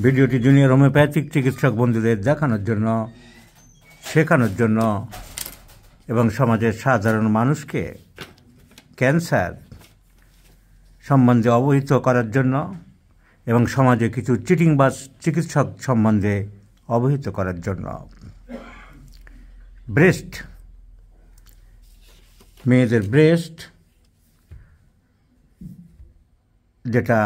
ভিডিওটি junior homeopathic চিকিৎসক বন্ধুদের দেখানোর জন্য, শেখানোর জন্য এবং সমাজের সাধারণ মানুষকে ক্যান্সার সম্বন্ধে অবহিত করার জন্য এবং সমাজে কিছু চিটিংবাজ চিকিৎসক সম্বন্ধে অবহিত করার জন্য। ব্রেস্ট, মেয়েদের ব্রেস্ট যেটা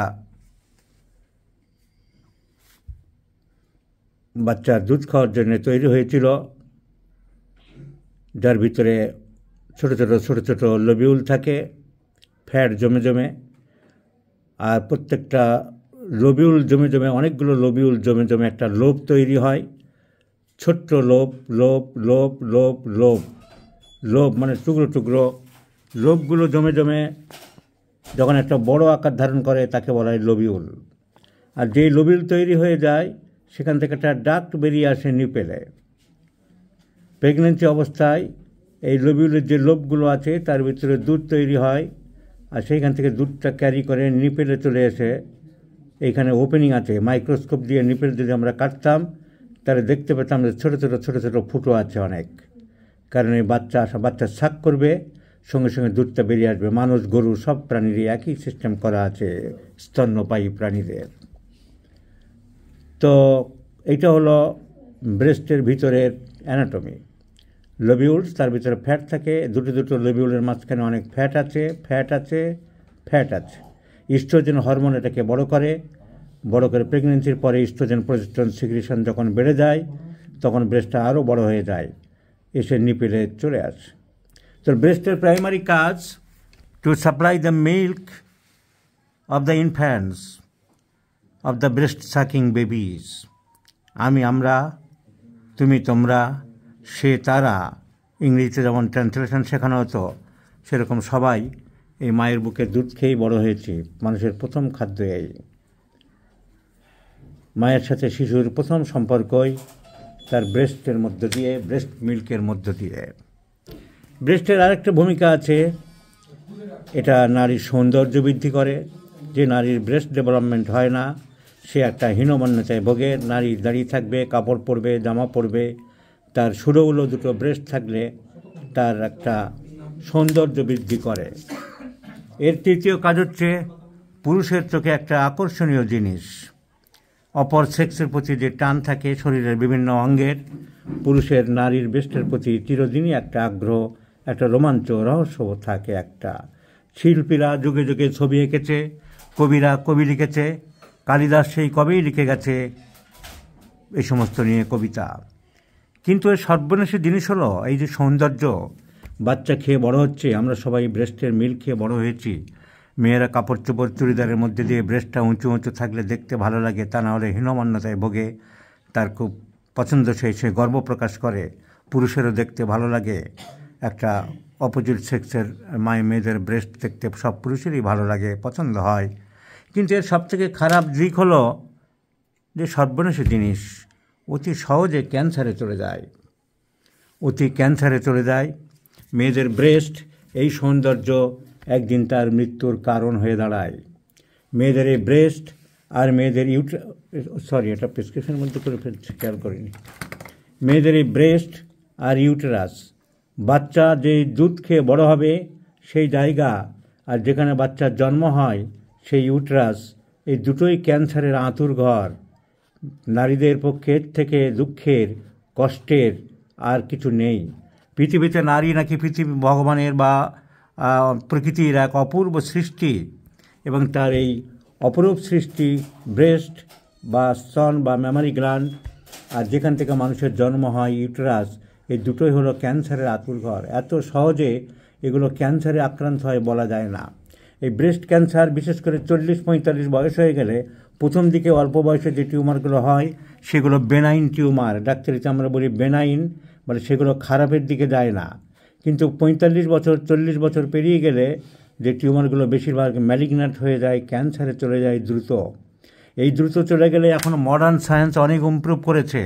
বাচ্চার দুধ খাওয়ার জন্য তৈরি হয়েছিল, যার ভিতরে ছোট ছোট লোবিউল থাকে, ফ্যাট জমে জমে, আর প্রত্যেকটা লোবিউল জমে জমে, অনেকগুলো লোবিউল জমে জমে একটা লোব তৈরি হয়। ছোট্ট lobe lobe lobe lobe lobe lobe মানে টুকরো টুকরো লোবগুলো জমে জমে যখন একটা বড় আকার ধারণ করে তাকে বলা হয় লোবিউল। আর যেই লোবিউল তৈরি হয়ে যায় সেখান থেকে একটা ডাক্ট বেরিয়ে আসে নিপেলে। প্রেগনেন্সি অবস্থায় এই লোবিউলের যে লোবগুলো আছে তার ভিতরে দুধ তৈরি হয়, আর সেইখান থেকে দুধটা ক্যারি করে নিপেলে চলে এসে এইখানে ওপেনিং আছে। মাইক্রোস্কোপ দিয়ে নিপেল যদি আমরা কাটতাম তাহলে দেখতে পেতাম যে ছোটো ছোটো ফুটো আছে অনেক। কারণ এই বাচ্চা শাক করবে, সঙ্গে সঙ্গে দুধটা বেরিয়ে আসবে। মানুষ, গরু সব প্রাণীরই একই সিস্টেম করা আছে, স্তন্যপায়ী প্রাণীদের। তো এইটা হলো ব্রেস্টের ভিতরের অ্যানাটমি। লোবিউলস, তার ভিতরে ফ্যাট থাকে, দুটো লোবিউলের মাঝখানে অনেক ফ্যাট আছে। ইস্ট্রোজেন হরমোন এটাকে বড় করে প্রেগনেন্সির পরে ইস্ট্রোজেন প্রজেস্টেরন সিক্রিশন যখন বেড়ে যায় তখন ব্রেস্টটা আরও বড় হয়ে যায়, এসে নিপেলে চলে আসে। তো ব্রেস্টের প্রাইমারি কাজ to supply the milk of the infants of the breast sucking babies. আমরা, তুমি, তোমরা, সে, তারা, ইংরেজিতে যেমন ট্রান্সলেশন শেখানো হতো সেরকম সবাই এই মায়ের বুকে দুধ খেয়েই বড় হয়েছি। মানুষের প্রথম খাদ্য এই। মায়ের সাথে শিশুর প্রথম সম্পর্কই তার ব্রেস্টের মধ্য দিয়ে, ব্রেস্ট মিল্কের মধ্য দিয়ে। ব্রেস্টের আরেকটা ভূমিকা আছে, এটা নারীর সৌন্দর্য বৃদ্ধি করে। যে নারীর ব্রেস্ট ডেভেলপমেন্ট হয় না সে একটা হীনমন্যতায় ভোগে। নারী দাঁড়িয়ে থাকবে, কাপড় পরবে, জামা পরবে, তার সুরৌলো দুটো ব্রেস্ট থাকলে তার একটা সৌন্দর্য বৃদ্ধি করে। এর তৃতীয় কাজ হচ্ছে পুরুষের চোখে একটা আকর্ষণীয় জিনিস। অপর সেক্সের প্রতি যে টান থাকে শরীরের বিভিন্ন অঙ্গের, পুরুষের নারীর ব্রেস্টের প্রতি চিরদিনই একটা আগ্রহ, একটা রোমাঞ্চ, রহস্য থাকে একটা। শিল্পীরা যুগে যুগে ছবি এঁকেছে, কবিরা কবি লিখেছে, কালিদাস সেই কবেই লিখে গেছে এই সমস্ত নিয়ে কবিতা। কিন্তু এর সর্বনাশী জিনিস হলো এই যে সৌন্দর্য। বাচ্চা খেয়ে বড় হচ্ছে, আমরা সবাই ব্রেস্টের মিল্ক খেয়ে বড় হয়েছি। মেয়েরা কাপড় চোপড় চুড়িদারের মধ্যে দিয়ে ব্রেস্টটা উঁচু থাকলে দেখতে ভালো লাগে, তা না হলে হীনমন্যতায় ভোগে। তার খুব পছন্দ, সে গর্ব প্রকাশ করে। পুরুষেরও দেখতে ভালো লাগে, একটা অপোজিট সেক্সের মেয়েদের ব্রেস্ট দেখতে সব পুরুষেরই ভালো লাগে, পছন্দ হয়। কিন্তু এর সবথেকে খারাপ দিক হলো যে সর্বনাশী জিনিস অতি সহজে ক্যান্সারে চলে যায়। মেয়েদের ব্রেস্ট, এই সৌন্দর্য একদিন তার মৃত্যুর কারণ হয়ে দাঁড়ায়। মেয়েদের এই ব্রেস্ট আর মেয়েদের এটা প্রেসক্রিপশনের মধ্যে করে ফেলছে, খেয়াল করিনি। মেয়েদের এই ব্রেস্ট আর ইউটেরাস, বাচ্চা যেই দুধ খেয়ে বড় হবে সেই জায়গা আর যেখানে বাচ্চার জন্ম হয় সেই ইউটেরাস, এই দুটোই ক্যান্সারের আঁতুর ঘর। নারীদের পক্ষে থেকে দুঃখের, কষ্টের আর কিছু নেই। পৃথিবীতে নারী নাকি পৃথিবী ভগবানের বা প্রকৃতির এক অপূর্ব সৃষ্টি, এবং তার এই অপরূপ সৃষ্টি ব্রেস্ট বা স্তন বা ম্যামারি গ্ল্যান্ড আর যেখান থেকে মানুষের জন্ম হয় ইউটেরাস, এই দুটোই হলো ক্যান্সারের আঁতুড়ঘর। এত সহজে এগুলো ক্যান্সারে আক্রান্ত হয় বলা যায় না। এই ব্রেস্ট ক্যান্সার বিশেষ করে 40-45 বয়স হয়ে গেলে, প্রথম দিকে অল্প বয়সে যে টিউমারগুলো হয় সেগুলো বেনাইন টিউমার, ডাক্তারিতে আমরা বলি বেনাইন, মানে সেগুলো খারাপের দিকে যায় না। কিন্তু 45-40 বছর পেরিয়ে গেলে যে টিউমারগুলো বেশিরভাগ ম্যালিগন্যান্ট হয়ে যায়, ক্যান্সারে চলে যায় দ্রুত। এই দ্রুত চলে গেলে এখন মডার্ন সায়েন্স অনেক ইমপ্রুভ করেছে।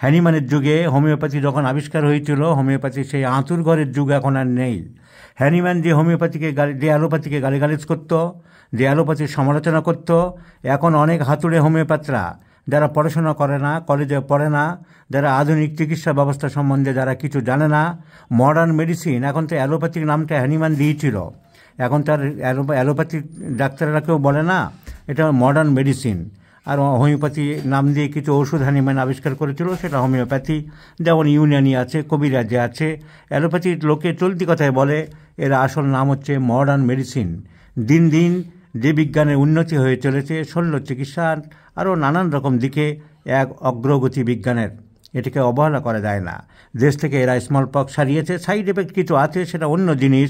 হ্যানিম্যানের যুগে হোমিওপ্যাথি যখন আবিষ্কার হয়েছিল, হোমিওপ্যাথি সেই আঁতুর ঘরের যুগ এখন আর নেই। হ্যানিম্যান যে অ্যালোপ্যাথিকে গালিগালিজ করত, যে অ্যালোপ্যাথির সমালোচনা করত, এখন অনেক হাতুড়ে হোমিওপ্যাথরা যারা পড়াশোনা করে না, কলেজে পড়ে না, যারা আধুনিক চিকিৎসা ব্যবস্থা সম্বন্ধে যারা কিছু জানে না, মডার্ন মেডিসিন, এখন তো অ্যালোপ্যাথিক নামটা হ্যানিম্যান দিয়েছিল, এখন তার অ্যালোপ্যাথিক ডাক্তাররা কেউ বলে না, এটা মডার্ন মেডিসিন। আর হোমিওপ্যাথি নাম দিয়ে কিছু ওষুধ হ্যানিম্যান আবিষ্কার করেছিল, সেটা হোমিওপ্যাথি। যেমন ইউনানি আছে, কবিরাজে আছে। অ্যালোপ্যাথি লোকে চলতি কথায় বলে, এর আসল নাম হচ্ছে মডার্ন মেডিসিন। দিন দিন যে বিজ্ঞানের উন্নতি হয়ে চলেছে, শল্য চিকিৎসার আরও নানান রকম দিকে এক অগ্রগতি বিজ্ঞানের, এটাকে অবহেলা করা যায় না। দেশ থেকে এরা স্মল পক্স সারিয়েছে, সাইড এফেক্ট কিছু আছে, সেটা অন্য জিনিস।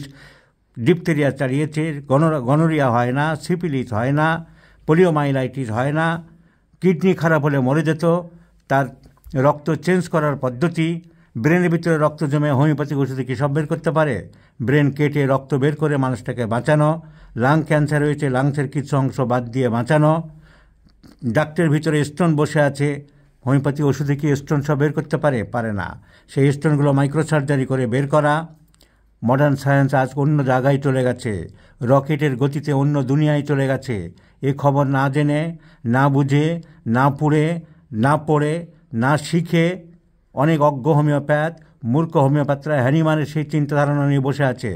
ডিপথেরিয়া চালিয়েছে, গনোরিয়া হয় না, সিফিলিস হয় না, পোলিওমাইলাইটিস হয় না, কিডনি খারাপ হলে মরে যেত, তার রক্ত চেঞ্জ করার পদ্ধতি, ব্রেনের ভিতরে রক্ত জমে হোমিওপ্যাথিক ওষুধে কি সব বের করতে পারে? ব্রেন কেটে রক্ত বের করে মানুষটাকে বাঁচানো। লাং ক্যান্সার হয়েছে, লাংসের কিছু অংশ বাদ দিয়ে বাঁচানো। ডাক্তারের ভিতরে স্টোন বসে আছে, হোমিওপ্যাথি ওষুধে কি স্টোন সব বের করতে পারে? পারে না। সেই স্টোনগুলো মাইক্রোসার্জারি করে বের করা। মডার্ন সায়েন্স আজ অন্য জায়গায় চলে গেছে, রকেটের গতিতে অন্য দুনিয়ায় চলে গেছে। এ খবর না জেনে, না বুঝে, না পড়ে, না শিখে অনেক অজ্ঞ হোমিওপ্যাথ, মূর্খ হোমিওপ্যাথরা হ্যানিম্যানের সেই চিন্তাধারণা নিয়ে বসে আছে।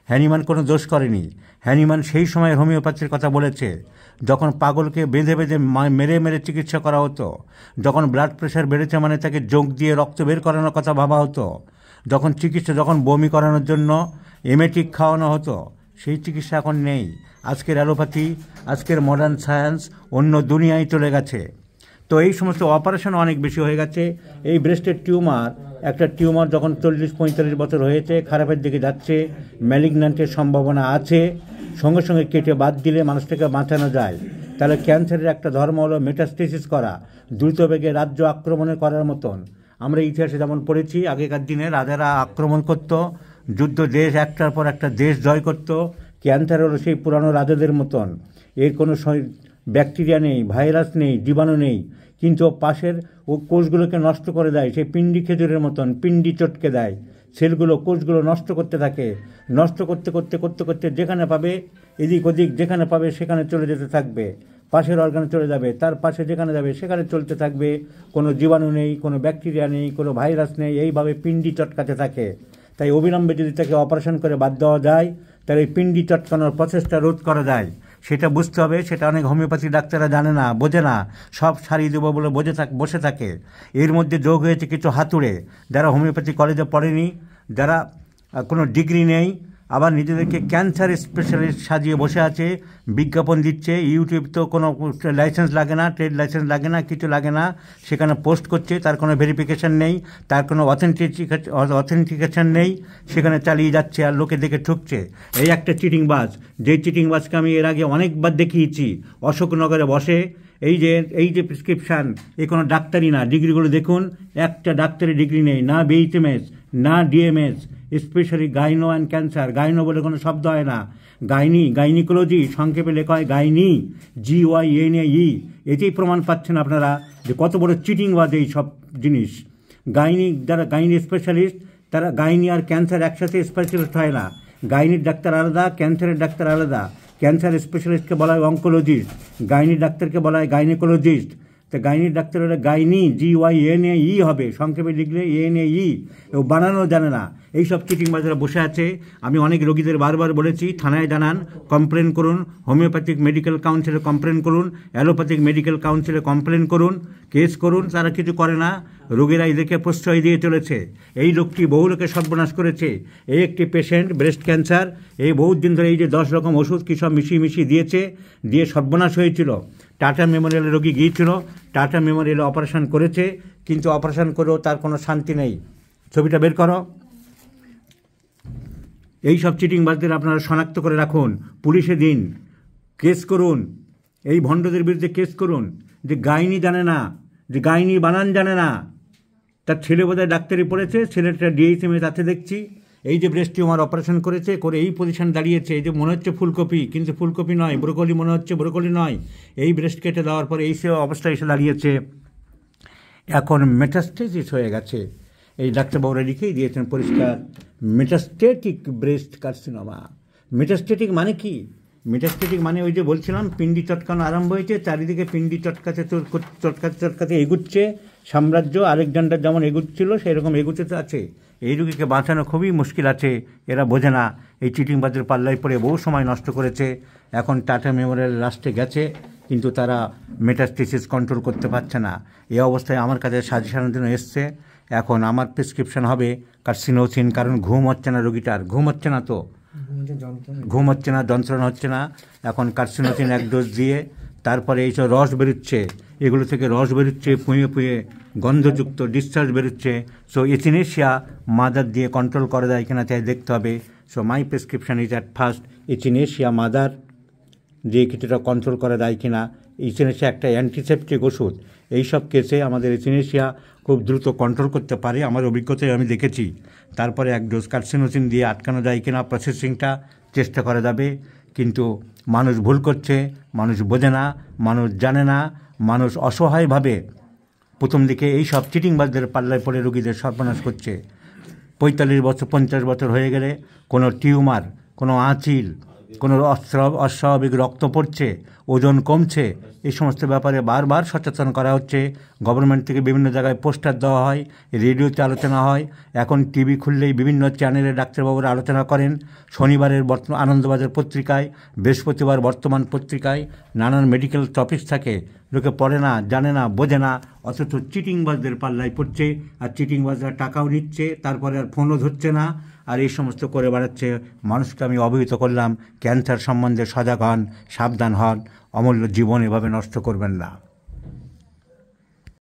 হ্যানিম্যান কোনো দোষ করেনি। হ্যানিম্যান সেই সময় হোমিওপ্যাথির কথা বলেছে, যখন পাগলকে বেঁধে মেরে মেরে চিকিৎসা করা হতো, যখন ব্লাড প্রেশার বেড়েছে মানে তাকে যোগ দিয়ে রক্ত বের করানোর কথা ভাবা হতো, যখন বমি করানোর জন্য এমেটিক খাওয়ানো হতো। সেই চিকিৎসা এখন নেই। আজকের অ্যালোপ্যাথি, আজকের মডার্ন সায়েন্স অন্য দুনিয়ায় চলে গেছে। তো এই সমস্ত অপারেশন অনেক বেশি হয়ে গেছে। এই ব্রেস্টের একটা টিউমার যখন 40-45 বছর হয়েছে, খারাপের দিকে যাচ্ছে, ম্যালিগন্যান্টের সম্ভাবনা আছে, সঙ্গে সঙ্গে কেটে বাদ দিলে মানুষটাকে বাঁচানো যায়। তাহলে ক্যান্সারের একটা ধর্ম হলো মেটাস্টেসিস করা, দ্রুত বেগে রাজ্য আক্রমণে করার মতন। আমরা ইতিহাসে যেমন পড়েছি, আগেকার দিনে রাজারা আক্রমণ করত, যুদ্ধ, দেশ একটার পর একটা দেশ জয় করত। ক্যান্সার হলো সেই পুরানো রাজাদের মতন। এর কোনো ব্যাকটেরিয়া নেই, ভাইরাস নেই, জীবাণু নেই, কিন্তু পাশের ও কোষগুলোকে নষ্ট করে দেয়। সেই পিন্ডি খেজুরের মতন পিন্ডি চটকে দেয়, সেলগুলো, কোষগুলো নষ্ট করতে থাকে। নষ্ট করতে করতে করতে করতে যেখানে পাবে, এদিক ওদিক যেখানে পাবে সেখানে চলে যেতে থাকবে, পাশের অর্গানে চলে যাবে, তার পাশে যেখানে যাবে সেখানে চলতে থাকবে। কোনো জীবাণু নেই, কোনো ব্যাকটেরিয়া নেই, কোনো ভাইরাস নেই, এইভাবে পিন্ডি চটকাতে থাকে। তাই অবিলম্বে যদি তাকে অপারেশন করে বাদ দেওয়া যায়, তাহলে এই পিন্ডি চটকানোর প্রচেষ্টা রোধ করা যায়। সেটা বুঝতে হবে। সেটা অনেক হোমিওপ্যাথি ডাক্তাররা জানে না, বোঝে না, সব সারিয়ে দেবো বলে বসে থাকে। এর মধ্যে যোগ হয়েছে কিছু হাতুড়ে, যারা হোমিওপ্যাথি কলেজে পড়েনি, যারা কোনো ডিগ্রি নেই, আবার নিজেদেরকে ক্যান্সার স্পেশালিস্ট সাজিয়ে বসে আছে, বিজ্ঞাপন দিচ্ছে। ইউটিউব তো কোনো লাইসেন্স লাগে না, ট্রেড লাইসেন্স লাগে না, কিছু লাগে না, সেখানে পোস্ট করছে, তার কোনো ভেরিফিকেশান নেই, তার কোনো অথেন্টিকেশান নেই, সেখানে চালিয়ে যাচ্ছে আর লোকে দেখে ঠুকছে। এই একটা চিটিংবাজ, যেই চিটিংবাজকে আমি এর আগে অনেকবার দেখিয়েছি। অশোকনগরে বসে এই যে প্রেসক্রিপশান, এ কোনো ডাক্তারি না। ডিগ্রিগুলো দেখুন, একটা ডাক্তারি ডিগ্রি নেই, না বিএইচএমএস, না DMS, specially gynae and cancer. Gynae বলে কোনো শব্দ হয় না, গাইনিকোলজি সংক্ষেপে লেখা হয় গাইনি, GYNAE। এতেই প্রমাণ পাচ্ছেন আপনারা যে কত বড় চিটিংবাজ এই সব জিনিস। যারা গাইনি স্পেশালিস্ট, তারা গাইনি আর ক্যান্সার একসাথে স্পেশালিস্ট হয় না। গাইনির ডাক্তার আলাদা, ক্যান্সারের ডাক্তার আলাদা। ক্যান্সার স্পেশালিস্টকে বলা হয় অঙ্কোলজিস্ট, গাইনির ডাক্তারকে বলা হয় গাইনিকোলজিস্ট। তো গাইনির ডাক্তার হলে গাইনি, GYNAE হবে, সংক্ষেপে লিখলে ANAE। ও বানানো জানে না। এইসব চিটিংবাজরা বসে আছে। আমি অনেক রোগীদের বারবার বলেছি, থানায় জানান, কমপ্লেন করুন, হোমিওপ্যাথিক মেডিকেল কাউন্সিলে কমপ্লেন করুন, অ্যালোপ্যাথিক মেডিকেল কাউন্সিলে কমপ্লেন করুন, কেস করুন। তারা কিছু করে না, রোগীরা এদেরকে প্রশ্রয় দিয়ে চলেছে। এই লোকটি বহু লোকে সর্বনাশ করেছে। এই একটি পেশেন্ট, ব্রেস্ট ক্যান্সার, এই বহুত দিন ধরে এই যে 10 রকম ওষুধ কী সব মিশিয়ে দিয়েছে, দিয়ে সর্বনাশ হয়েছিল। টাটা মেমোরিয়ালে রোগী গিয়েছিল, টাটা মেমোরিয়ালে অপারেশন করেছে, কিন্তু অপারেশন করেও তার কোনো শান্তি নেই। ছবিটা বের করো। এই সব চিটিংবাজদের আপনারা শনাক্ত করে রাখুন, পুলিশে দিন, কেস করুন, এই ভণ্ডদের বিরুদ্ধে কেস করুন। যে গাইনি জানে না, যে গাইনি বানান জানে না, তার ছেলে বোধহয় ডাক্তারি পড়েছে, ছেলেটা DHM তাতে দেখছি। এই যে ব্রেস্ট টিউমার অপারেশন করেছে, করে এই পজিশন দাঁড়িয়েছে, এই যে মনে হচ্ছে ফুলকপি, কিন্তু ফুলকপি নয়, ব্রোকলি মনে হচ্ছে, ব্রোকলি নয়। এই ব্রেস্ট কেটে দেওয়ার পরে এই সে অবস্থায় এসে দাঁড়িয়েছে। এখন মেটাস্টেসিস হয়ে গেছে। এই ডাক্তারবাবুরা লিখেই দিয়েছেন পরিষ্কার, মেটাস্টেটিক ব্রেস্ট কার্সিনোমা। মেটাস্টেটিক মানে কি? মেটাস্টেটিক মানে ওই যে বলছিলাম পিণ্ডি চটকানো আরম্ভ হয়েছে, চারিদিকে পিণ্ডি চটকাতে চটকাতে এগুচ্ছে সাম্রাজ্য। আলেকজান্ডার যেমন এগুচ্ছিল সেরকম এগুতে তো আছে। এই রোগীকে বাঁচানো খুবই মুশকিল আছে, এরা বোঝে না। এই চিটিংবাজের পাল্লায় পড়ে বহু সময় নষ্ট করেছে। এখন টাটা মেমোরিয়াল লাস্টে গেছে, কিন্তু তারা মেটাস্টেসিস কন্ট্রোল করতে পারছে না। এই অবস্থায় আমার কাছে সাজেশনের জন্য এসছে। এখন আমার প্রেসক্রিপশন হবে কার্সিনোসিন, কারণ ঘুম হচ্ছে না রোগীটার, ঘুম হচ্ছে না, তো ঘুম হচ্ছে না, যন্ত্রণা হচ্ছে না। এখন কার্সিনোসিন 1 ডোজ দিয়ে তারপরে এইসব রস বেরোচ্ছে, এগুলো থেকে রস বেরোচ্ছে, পুঁয়ে পুঁয়ে গন্ধযুক্ত ডিসচার্জ বেরোচ্ছে। সো এচিনেশিয়া মাদার দিয়ে কন্ট্রোল করা যায় কিনা তাই দেখতে হবে। So my prescription is at first এচিনেশিয়া mother দিয়ে কিছুটা কন্ট্রোল করা যায় কিনা। এচিনেশিয়া একটা অ্যান্টিসেপটিক ওষুধ, এইসব কেসে আমাদের এচিনেশিয়া খুব দ্রুত কন্ট্রোল করতে পারে, আমার অভিজ্ঞতায় আমি দেখেছি। তারপরে 1 ডোজ কার্সিনোসিন দিয়ে আটকানো যায় কিনা প্রসেসিংটা চেষ্টা করা যাবে। কিন্তু মানুষ ভুল করছে, মানুষ বোঝে না, মানুষ জানে না, মানুষ অসহায়ভাবে প্রথম দিকে এই সব চিটিংবাজদের পাল্লায় পড়ে রোগীদের সর্বনাশ করছে। 45 বছর 50 বছর হয়ে গেলে কোনো টিউমার, কোনো আঁচিল, কোনো অস্বাভাবিক রক্ত পড়ছে, ওজন কমছে, এই সমস্ত ব্যাপারে বারবার সচেতন করা হচ্ছে। গভর্নমেন্ট থেকে বিভিন্ন জায়গায় পোস্টার দেওয়া হয়, রেডিওতে আলোচনা হয়, এখন টিভি খুললেই বিভিন্ন চ্যানেলে ডাক্তারবাবুরা আলোচনা করেন। শনিবারের আনন্দবাজার পত্রিকায়, বৃহস্পতিবার বর্তমান পত্রিকায় নানান মেডিকেল টপিকস থাকে। লোকে পড়ে না, জানে না, বোঝে না, অথচ চিটিংবাজদের পাল্লায় পড়ছে। আর চিটিংবাজরা টাকাও নিচ্ছে, তারপরে আর ফোনও ধরছে না, আর এই সমস্ত করে বেড়াচ্ছে। মানুষকে আমি অবহিত করলাম, ক্যান্সার সম্বন্ধে সজাগ হন, সাবধান হন, অমূল্য জীবন এভাবে নষ্ট করবেন না।